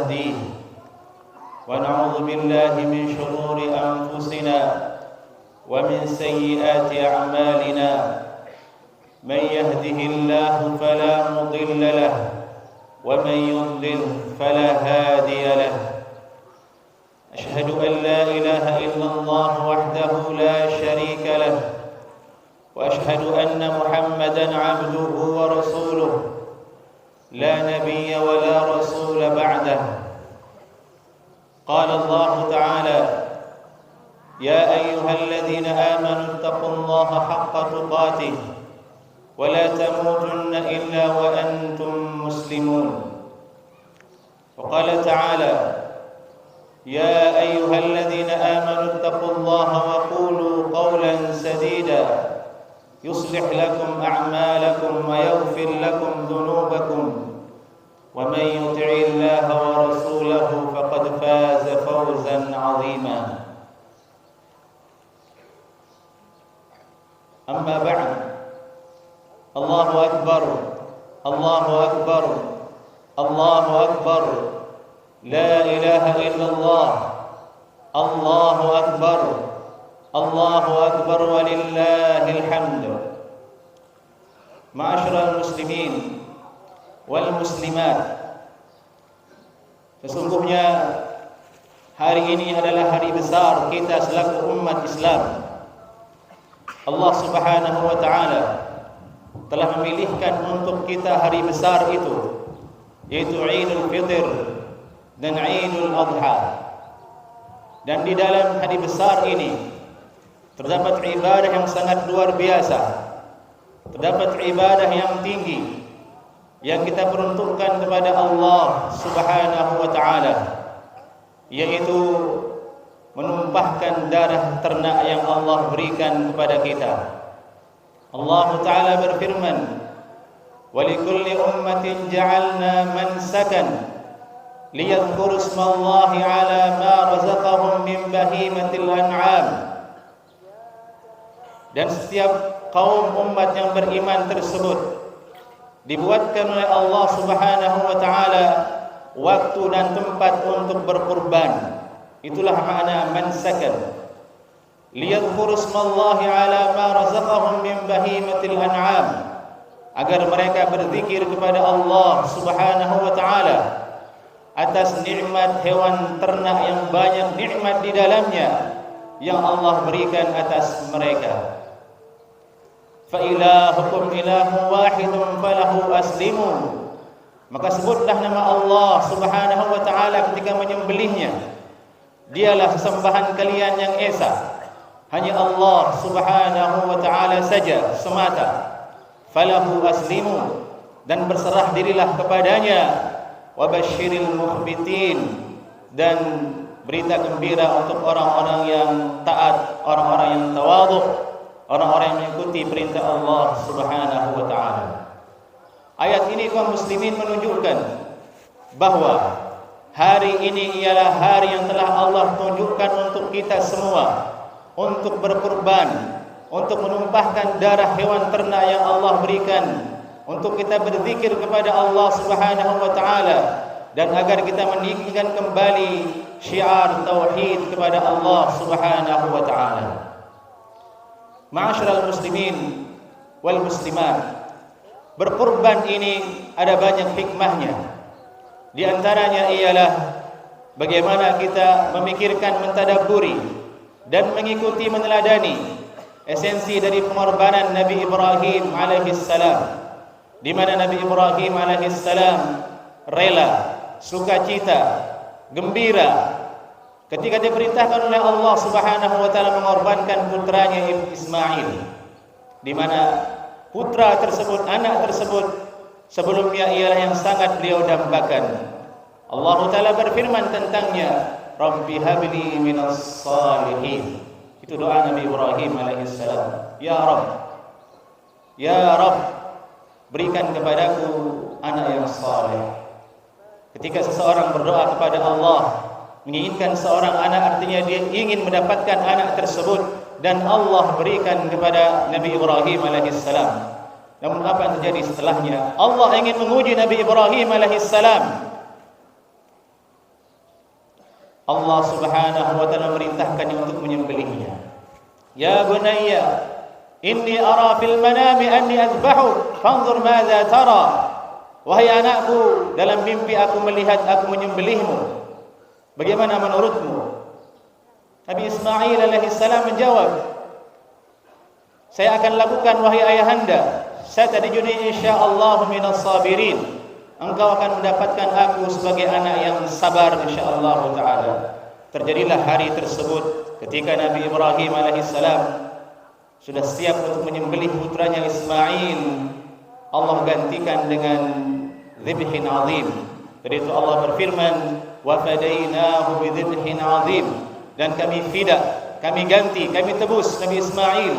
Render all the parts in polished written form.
يهديه ونعوذ بالله من شرور أنفسنا ومن سيئات أعمالنا من يهده الله فلا مضل له ومن يضلل فلا هادي له أشهد أن لا إله إلا الله وحده لا شريك له وأشهد أن محمدًا عبده ورسوله لا نبي ولا رسول بعده قال الله تعالى يا أيها الذين آمنوا اتقوا الله حق تقاته ولا تموتن إلا وأنتم مسلمون وقال تعالى يا أيها الذين آمنوا اتقوا الله وقولوا قولا سديدا يصلح لكم أعمالكم ويغفر لكم ذنوبكم ومن يطع الله ورسوله فقد فاز فوزا عظيما أما بعد الله أكبر الله أكبر الله أكبر لا إله إلا الله الله أكبر الله أكبر ولله الحمد معاشر المسلمين wal muslimat. Sesungguhnya hari ini adalah hari besar kita selaku umat Islam. Allah Subhanahu wa taala telah memilihkan untuk kita hari besar itu, yaitu Idul Fitr dan Idul Adha. Dan di dalam hari besar ini terdapat ibadah yang sangat luar biasa, terdapat ibadah yang tinggi yang kita peruntukkan kepada Allah Subhanahu wa taala, yaitu menumpahkan darah ternak yang Allah berikan kepada kita. Allah taala berfirman, "Wa likulli ummatin ja'alna mansakan liyadhkuru ismallahi 'ala ma razaqahum min bahimatil an'am." Dan setiap kaum umat yang beriman tersebut dibuatkan oleh Allah Subhanahu wa taala waktu dan tempat untuk berkurban. Itulah makna mansakan. Liyadhkuru ismallahi 'ala ma razaqahum min bahimatil an'am, agar mereka berzikir kepada Allah Subhanahu wa taala atas nikmat hewan ternak yang banyak nikmat di dalamnya yang Allah berikan atas mereka. Fa ilahukum ilahun wahidun falahu aslimu. Maka sebutlah nama Allah Subhanahu wa taala ketika menyembelihnya. Dialah sesembahan kalian yang esa, hanya Allah Subhanahu wa taala saja semata. Falahu aslimu, dan berserah dirilah kepadanya. Wa basyiril mukhbitin, dan berita gembira untuk orang-orang yang taat, orang-orang yang tawadhu, orang-orang yang mengikuti perintah Allah Subhanahu wa taala. Ayat ini kaum muslimin menunjukkan bahwa hari ini ialah hari yang telah Allah tunjukkan untuk kita semua untuk berkurban, untuk menumpahkan darah hewan ternak yang Allah berikan, untuk kita berzikir kepada Allah Subhanahu wa taala, dan agar kita meninggikan kembali syiar tauhid kepada Allah Subhanahu wa taala. Ma'asyiral muslimin wal muslimat, berkurban ini ada banyak hikmahnya. Di antaranya ialah bagaimana kita memikirkan, mentadabburi dan mengikuti, meneladani esensi dari pengorbanan Nabi Ibrahim alaihissalam, di mana Nabi Ibrahim alaihissalam rela, sukacita, gembira ketika diperintahkan oleh Allah Subhanahu wa taala mengorbankan putranya Ismail, di mana putra tersebut, anak tersebut sebelumnya ialah yang sangat beliau dambakan. Allah taala berfirman tentangnya, "Rabbi habli minas salihin." Itu doa Nabi Ibrahim alaihissalam. Ya Rabb, berikan kepadaku anak yang saleh. Ketika seseorang berdoa kepada Allah menginginkan seorang anak, artinya dia ingin mendapatkan anak tersebut, dan Allah berikan kepada Nabi Ibrahim alaihissalam. Namun apa yang terjadi setelahnya? Allah ingin menguji Nabi Ibrahim alaihissalam. Allah Subhanahu wa taala memerintahkannya untuk menyembelihnya. Ya bunayya, inni ara fil manami anni azbahuk, fanzur madza tara. Wahai anakku, dalam mimpi aku melihat aku menyembelihmu. Bagaimana menurutmu? Nabi Ismail alaihi salam menjawab, saya akan lakukan wahai ayahanda. Satajiduni insyaallah minas sabirin. Engkau akan mendapatkan aku sebagai anak yang sabar insyaallah taala. Terjadilah hari tersebut ketika Nabi Ibrahim alaihissalam sudah siap untuk menyembelih putranya Ismail. Allah gantikan dengan dzibhin azim. Dari itu Allah berfirman, wa fadainahu bidzibhin azim, dan kami fida, kami ganti, kami tebus Nabi Ismail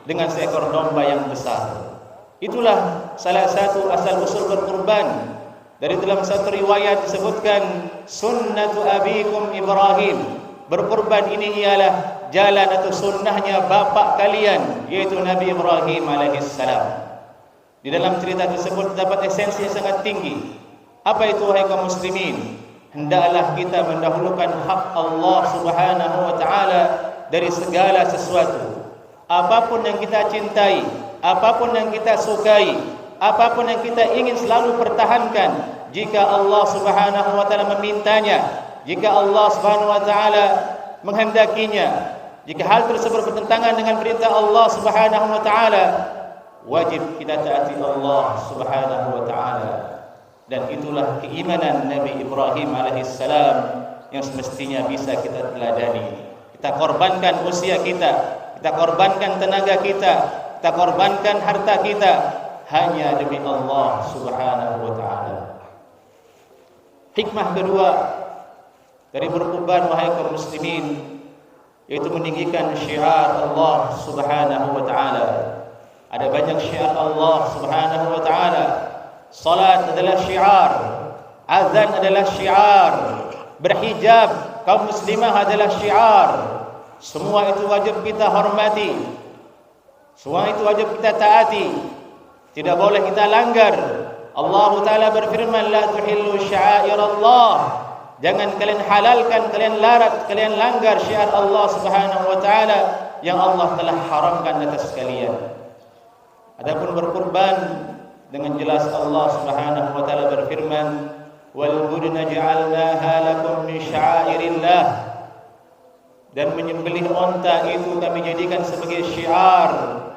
dengan seekor domba yang besar. Itulah salah satu asal usul berkurban. Dari dalam satu riwayat disebutkan sunnatu abikum Ibrahim. Berkurban ini ialah jalan atau sunnahnya bapak kalian, yaitu Nabi Ibrahim alaihissalam. Di dalam cerita tersebut terdapat esensi yang sangat tinggi. Apa itu wahai kaum muslimin? Hendaklah kita mendahulukan hak Allah Subhanahu wa taala dari segala sesuatu. Apapun yang kita cintai, apapun yang kita sukai, apapun yang kita ingin selalu pertahankan, jika Allah Subhanahu wa taala memintanya, jika Allah Subhanahu wa taala menghendakinya, jika hal tersebut bertentangan dengan perintah Allah Subhanahu wa taala, wajib kita taati Allah Subhanahu wa taala. Dan itulah keimanan Nabi Ibrahim alaihissalam yang semestinya bisa kita teladani. Kita korbankan usia kita, kita korbankan tenaga kita, kita korbankan harta kita hanya demi Allah Subhanahu wa taala. Hikmah kedua dari berkurban wahai kaum muslimin, yaitu meninggikan syiar Allah Subhanahu wa taala. Ada banyak syiar Allah Subhanahu wa taala. Salat adalah syiar, azan adalah syiar, berhijab kaum muslimah adalah syiar. Semua itu wajib kita hormati, semua itu wajib kita taati, tidak boleh kita langgar. Allah Ta'ala berfirman, la tuhillu sya'airallah, jangan kalian halalkan, kalian larat, kalian langgar syiar Allah Subhanahu wa taala yang Allah telah haramkan atas kalian. Adapun berkurban, dengan jelas Allah Subhanahu wa taala berfirman, wal budna ja'alnaha lakum min sya'airillah, dan menyembelih unta itu kami jadikan sebagai syiar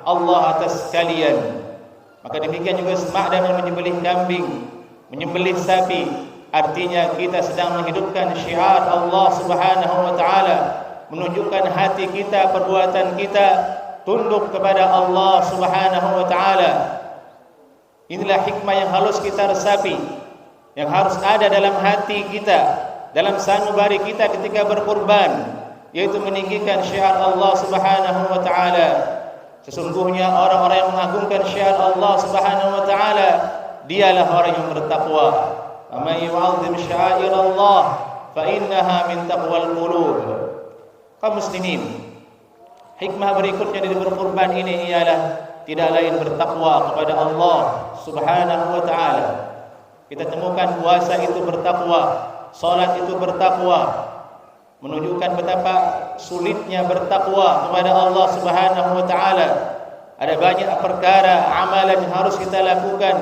Allah atas kalian. Maka demikian juga semak dengan menyembelih kambing, menyembelih sapi, artinya kita sedang menghidupkan syiar Allah Subhanahu wa taala, menunjukkan hati kita, perbuatan kita tunduk kepada Allah Subhanahu wa taala. Inilah hikmah yang harus kita resapi, yang harus ada dalam hati kita, dalam sanubari kita ketika berkurban, yaitu meninggikan syiar Allah Subhanahu wa taala. Sesungguhnya orang-orang yang mengagungkan syiar Allah Subhanahu wa taala, dialah orang yang bertakwa. Man yu'azzim sya'airallah fa innaha min taqwal qulub. Kaum muslimin, hikmah berikutnya dari berkurban ini ialah tidak lain bertakwa kepada Allah Subhanahu wa taala. Kita temukan puasa itu bertakwa, salat itu bertakwa, menunjukkan betapa sulitnya bertakwa kepada Allah Subhanahu wa taala. Ada banyak perkara amalan yang harus kita lakukan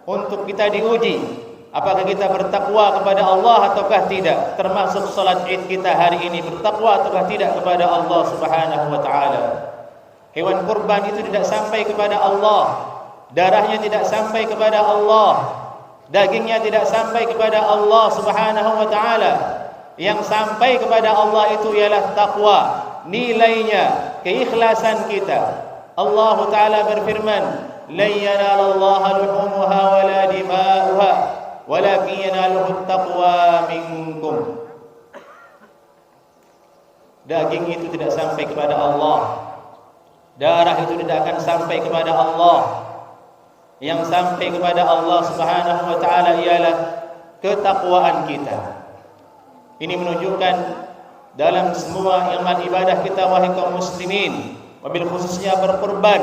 untuk kita diuji apakah kita bertakwa kepada Allah ataukah tidak. Termasuk salat Id kita hari ini, bertakwa ataukah tidak kepada Allah Subhanahu wa taala. Hewan kurban itu tidak sampai kepada Allah, darahnya tidak sampai kepada Allah, dagingnya tidak sampai kepada Allah Subhanahu wa taala. Yang sampai kepada Allah itu ialah takwa, nilainya, keikhlasan kita. Allah Ta'ala berfirman, lan yanalallaha luhumuha wala dima'uha walakin yanaluhu taqwa minkum. Daging itu tidak sampai kepada Allah, darah itu tidak akan sampai kepada Allah. Yang sampai kepada Allah Subhanahu wa taala ialah ketakwaan kita. Ini menunjukkan dalam semua amal ibadah kita wahai kaum muslimin, wabil khususnya berkurban,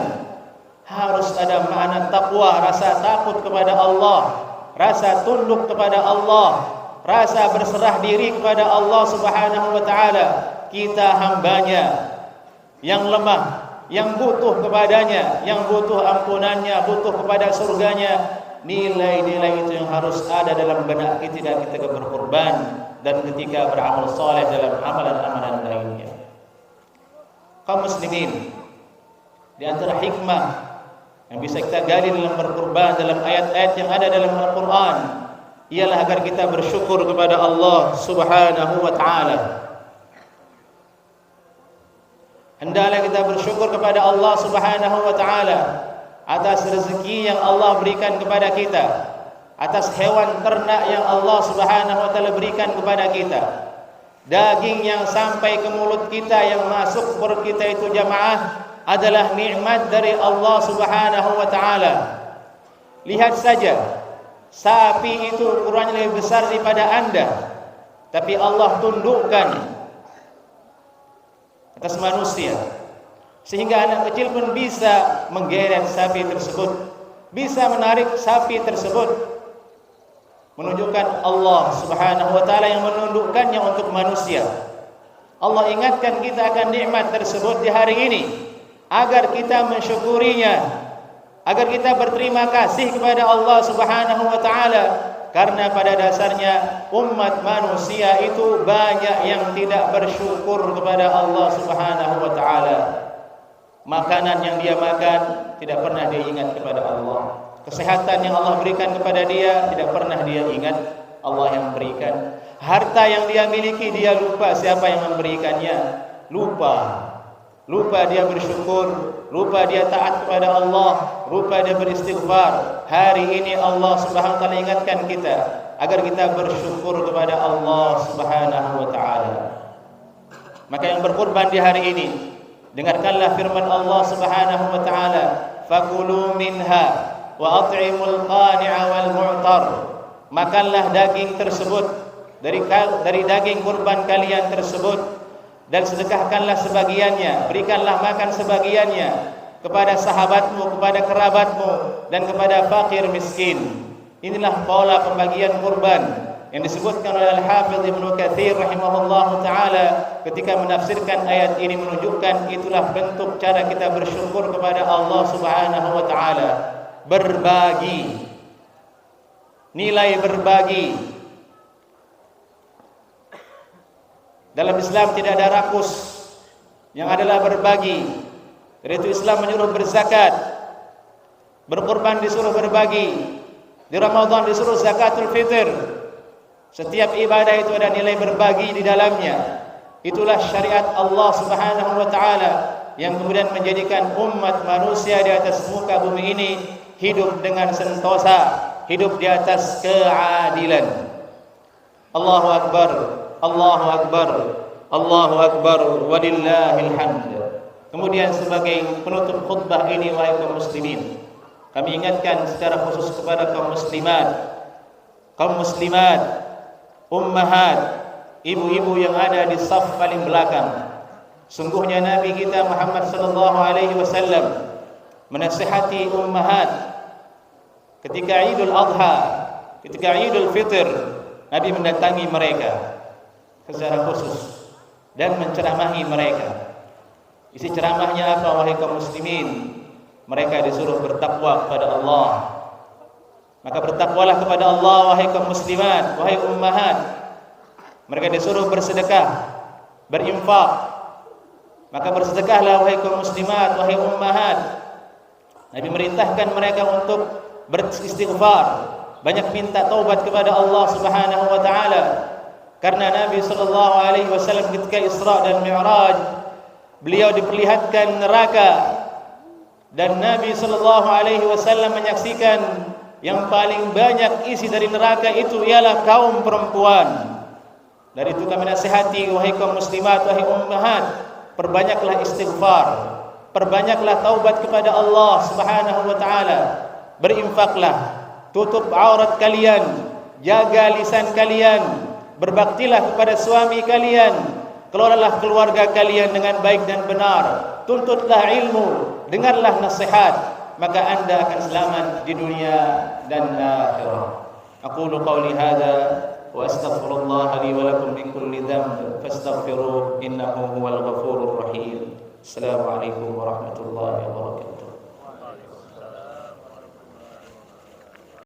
harus ada makna takwa, rasa takut kepada Allah, rasa tunduk kepada Allah, rasa berserah diri kepada Allah Subhanahu wa taala. Kita hambanya yang lemah, yang butuh kepadanya, yang butuh ampunannya, butuh kepada surganya. Nilai-nilai itu yang harus ada dalam benak kita ketika berkorban dan ketika beramal saleh dalam amalan-amalan lainnya. Kaum muslimin, di antara hikmah yang bisa kita gali dalam berkorban dalam ayat-ayat yang ada dalam Al-Quran ialah agar kita bersyukur kepada Allah Subhanahu wa taala. Hendaklah kita bersyukur kepada Allah Subhanahu wa taala atas rezeki yang Allah berikan kepada kita, atas hewan ternak yang Allah Subhanahu wa taala berikan kepada kita. Daging yang sampai ke mulut kita, yang masuk perut kita itu jamaah, adalah nikmat dari Allah Subhanahu wa taala. Lihat saja, sapi itu ukurannya lebih besar daripada Anda, tapi Allah tundukkan atas manusia, sehingga anak kecil pun bisa menggeret sapi tersebut, bisa menarik sapi tersebut, menunjukkan Allah Subhanahu wa taala yang menundukkannya untuk manusia. Allah ingatkan kita akan nikmat tersebut di hari ini agar kita mensyukurinya, agar kita berterima kasih kepada Allah Subhanahu wa taala. Karena pada dasarnya umat manusia itu banyak yang tidak bersyukur kepada Allah Subhanahu wa taala. Makanan yang dia makan tidak pernah dia ingat kepada Allah. Kesehatan yang Allah berikan kepada dia tidak pernah dia ingat Allah yang berikan. Harta yang dia miliki dia lupa siapa yang memberikannya. Lupa dia bersyukur, lupa dia taat kepada Allah, lupa dia beristighfar. Hari ini Allah Subhanahu wa taala ingatkan kita agar kita bersyukur kepada Allah Subhanahu wa taala. Maka yang berkorban di hari ini, dengarkanlah firman Allah Subhanahu wa taala, "Fakulu minha wa at'imul qani'a wal mu'tar." Makanlah daging tersebut dari daging kurban kalian tersebut, dan sedekahkanlah sebagiannya, berikanlah makan sebagiannya kepada sahabatmu, kepada kerabatmu, dan kepada fakir miskin. Inilah pola pembagian kurban yang disebutkan oleh Al-Hafidz Ibnu Katsir rahimahullahu taala ketika menafsirkan ayat ini, menunjukkan itulah bentuk cara kita bersyukur kepada Allah Subhanahu wa taala. Berbagi, nilai berbagi. Dalam Islam tidak ada rakus, yang adalah berbagi. Dari itu Islam menyuruh berzakat, berkorban disuruh berbagi, di Ramadan disuruh zakatul fitr. Setiap ibadah itu ada nilai berbagi di dalamnya. Itulah syariat Allah Subhanahu wa taala yang kemudian menjadikan umat manusia di atas muka bumi ini hidup dengan sentosa, hidup di atas keadilan. Allahu akbar, Allahu akbar, Allahu akbar, walillahil hamd. Kemudian sebagai penutup khutbah ini, wahai kaum muslimin, kami ingatkan secara khusus kepada kaum muslimat, ummahat, ibu-ibu yang ada di saf paling belakang. Sungguhnya Nabi kita Muhammad sallallahu alaihi wasallam menasihati ummahat ketika Idul Adha, ketika Idul Fitr, Nabi mendatangi mereka secara khusus dan menceramahi mereka. Isi ceramahnya apa, wahai kaum muslimin? Mereka disuruh bertakwa kepada Allah. Maka bertakwalah kepada Allah, wahai kaum muslimat, wahai ummahat. Mereka disuruh bersedekah, berinfak. Maka bersedekahlah, wahai kaum muslimat, wahai ummahat. Nabi merintahkan mereka untuk beristighfar, banyak minta taubat kepada Allah Subhanahu wa taala. Karena Nabi sallallahu alaihi wasallam ketika Isra dan Mi'raj, beliau diperlihatkan neraka, dan Nabi sallallahu alaihi wasallam menyaksikan yang paling banyak isi dari neraka itu ialah kaum perempuan. Dari itu kami nasihati, wahai kaum muslimat, wahai ummahat, perbanyaklah istighfar, perbanyaklah taubat kepada Allah Subhanahu wa taala. Berinfaklah, tutup aurat kalian, jaga lisan kalian, berbaktilah kepada suami kalian, kelolalah keluarga kalian dengan baik dan benar, tuntutlah ilmu, dengarlah nasihat, maka anda akan selamat di dunia dan akhirat. Aqulu qawli hadza wa astaghfirullah li wa lakum min kulli dhanb fastaghfiruhu innahu huwal ghafurur rahim. Assalamualaikum warahmatullahi wabarakatuh.